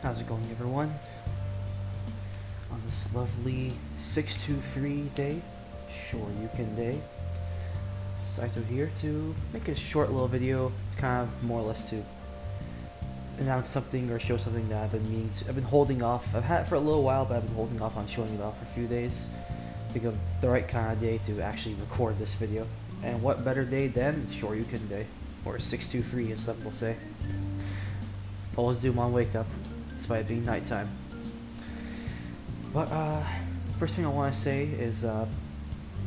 How's it going, everyone? On this lovely 623 day, sure you can day, Saito here to make a short little video, kind of more or less to announce something or show something that I've been holding off. I've had it for a little while, but I've been holding off on showing it off for a few days. I think of the right kind of day to actually record this video. And what better day than Sure You Can Day, or 623 as some will say. Always do them on wake up, despite it being nighttime. But first thing I want to say is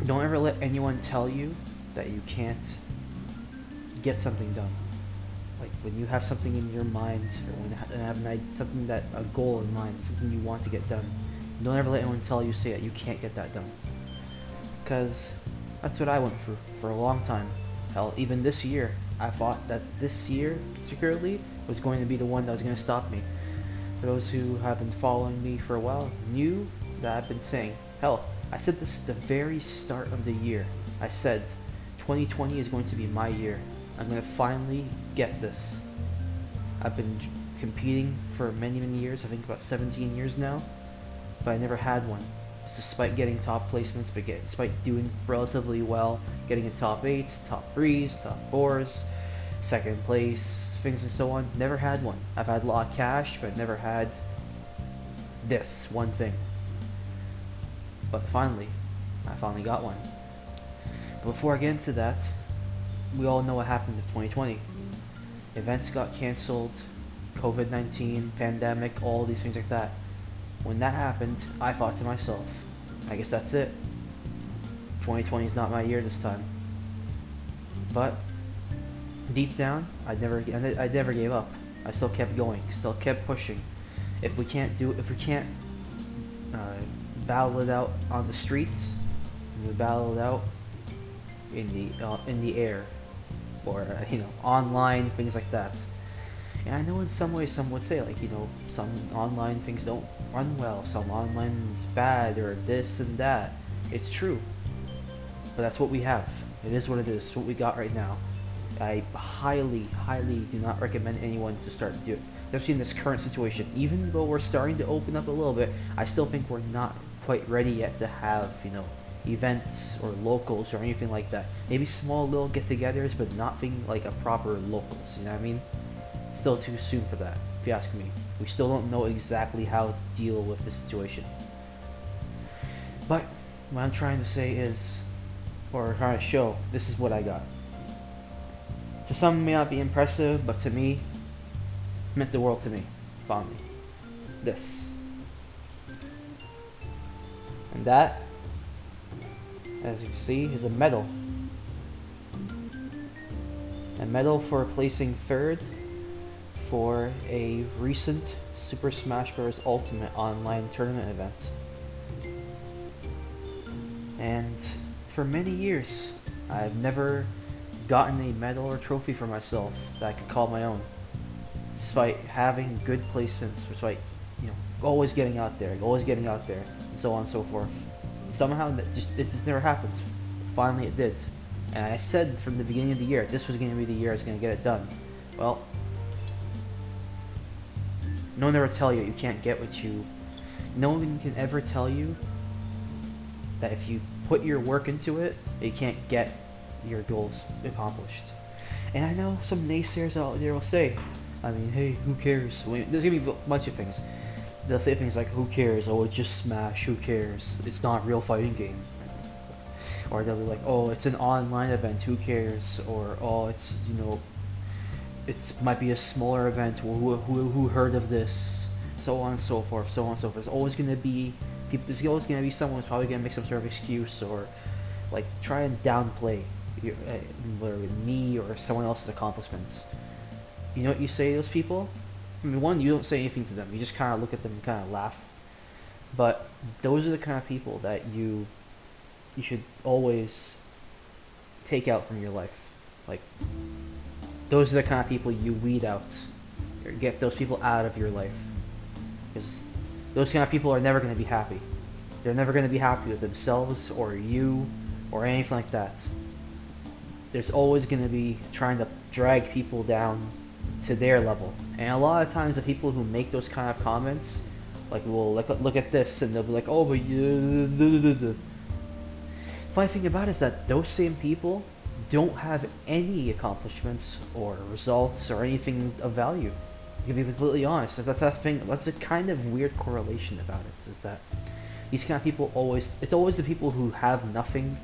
don't ever let anyone tell you that you can't get something done. Like when you have something in your mind, or when you have a goal in mind, something you want to get done, don't ever let anyone tell you, say that you can't get that done. Because that's what I went through for a long time. Hell, even this year, I thought that this year, particularly, was going to be the one that was going to stop me. For those who have been following me for a while, knew that I've been saying, hell, I said this at the very start of the year. I said, 2020 is going to be my year. I'm going to finally get this. I've been competing for many years, I think about 17 years now, but I never had one. Despite getting top placements, but despite doing relatively well, getting in top 8s, top 3s, top 4s, second place, things and so on, never had one. I've had a lot of cash, but never had this one thing. But finally, I finally got one. But before I get into that, we all know what happened in 2020. Events got cancelled, COVID-19, pandemic, all these things like that. When that happened, I thought to myself, I guess that's it. 2020 is not my year this time. But deep down, I never gave up. I still kept going, still kept pushing. If we can't battle it out on the streets, we battle it out in the air, or online, things like that. And I know in some ways some would say, like, some online things don't run well, some online is bad, or this and that. It's true. But that's what we have. It is what it is. It's what we got right now. I highly do not recommend anyone to start to do it. Especially in this current situation. Even though we're starting to open up a little bit, I still think we're not quite ready yet to have, events or locals or anything like that. Maybe small little get-togethers, but nothing like a proper locals, you know what I mean? Still too soon for that, if you ask me. We still don't know exactly how to deal with the situation. But what I'm trying to say is, or trying to show, this is what I got. To some it may not be impressive, but to me, it meant the world to me. Found me. This. And that, as you can see, is a medal. A medal for placing third for a recent Super Smash Bros. Ultimate online tournament event. And for many years, I've never gotten a medal or trophy for myself that I could call my own. Despite having good placements, despite always getting out there, and so on and so forth. Somehow it just never happened. Finally it did. And I said from the beginning of the year, this was going to be the year I was going to get it done. Well, no one ever tell you can't get what you... No one can ever tell you that if you put your work into it, you can't get your goals accomplished. And I know some naysayers out there will say, hey, who cares? There's going to be a bunch of things. They'll say things like, who cares? Oh, it's just Smash, who cares? It's not a real fighting game. Or they'll be like, oh, it's an online event, who cares? Or, oh, it's, it might be a smaller event, who heard of this? So on and so forth, so on and so forth. There's always going to be someone who's probably going to make some sort of excuse, or like try and downplay me or someone else's accomplishments. You know what you say to those people? I mean, one, you don't say anything to them. You just kind of look at them and kind of laugh. But those are the kind of people that you should always take out from your life. Like, those are the kind of people you weed out. Or get those people out of your life. Because those kind of people are never going to be happy. They're never going to be happy with themselves or you or anything like that. There's always going to be trying to drag people down to their level. And a lot of times the people who make those kind of comments, like, will look at this and they'll be like, oh, but you. Funny thing about it is that those same people don't have any accomplishments or results or anything of value. To be completely honest, that's that thing. That's the kind of weird correlation about it. Is that these kind of people it's always the people who have nothing,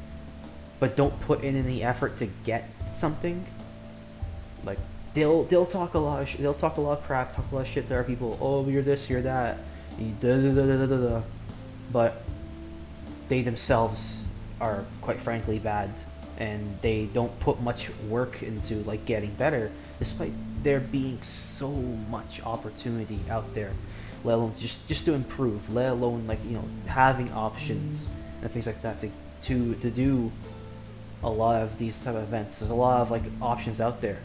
but don't put in any effort to get something. Like they'll talk a lot of crap, talk a lot of shit to other people. Oh, you're this, you're that, but they themselves are quite frankly bad, and they don't put much work into like getting better, despite there being so much opportunity out there, let alone just to improve, let alone like having options and things like that to do a lot of these type of events. There's a lot of like options out there.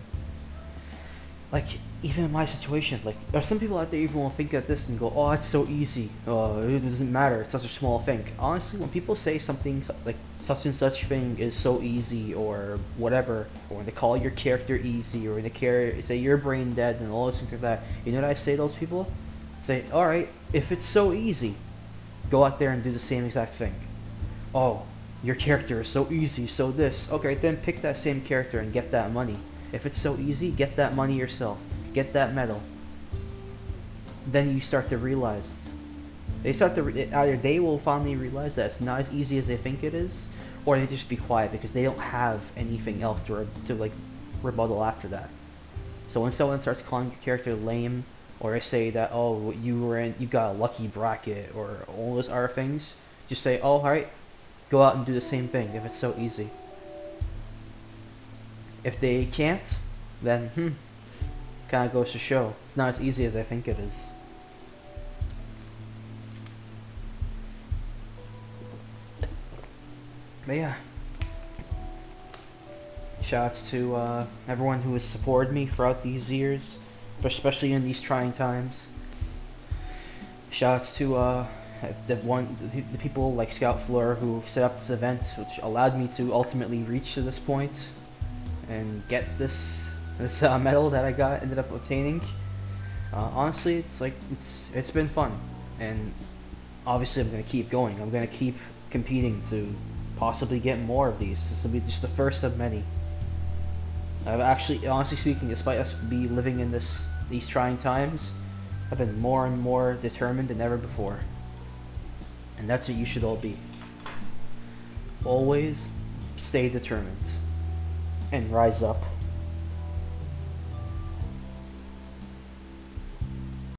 Like even in my situation, like there's some people out there even will think at this and go, oh, it's so easy, it doesn't matter, it's such a small thing. Honestly, when people say something like such and such thing is so easy or whatever, or when they call your character easy, or when they say you're brain dead and all those things like that, you know what I say to those people? Say, alright, if it's so easy, go out there and do the same exact thing. Oh, your character is so easy, so this. Okay, then pick that same character and get that money. If it's so easy, get that money yourself. Get that medal. Then you start to realize, either they will finally realize that it's not as easy as they think it is, or they just be quiet because they don't have anything else to like rebuttal after that. So when someone starts calling your character lame, or they say that, oh, you got a lucky bracket, or all those other things, just say, oh, alright, go out and do the same thing if it's so easy. If they can't, then kind of goes to show it's not as easy as I think it is. But yeah, shoutouts to everyone who has supported me throughout these years, especially in these trying times. Shoutouts to the people like Scout Floor who set up this event, which allowed me to ultimately reach to this point and get this medal that I ended up obtaining. Honestly, it's been fun, and obviously I'm gonna keep going. I'm gonna keep competing to possibly get more of these. This will be just the first of many. I've actually, honestly speaking, despite us be living in these trying times, I've been more and more determined than ever before, and that's what you should all be. Always stay determined and rise up.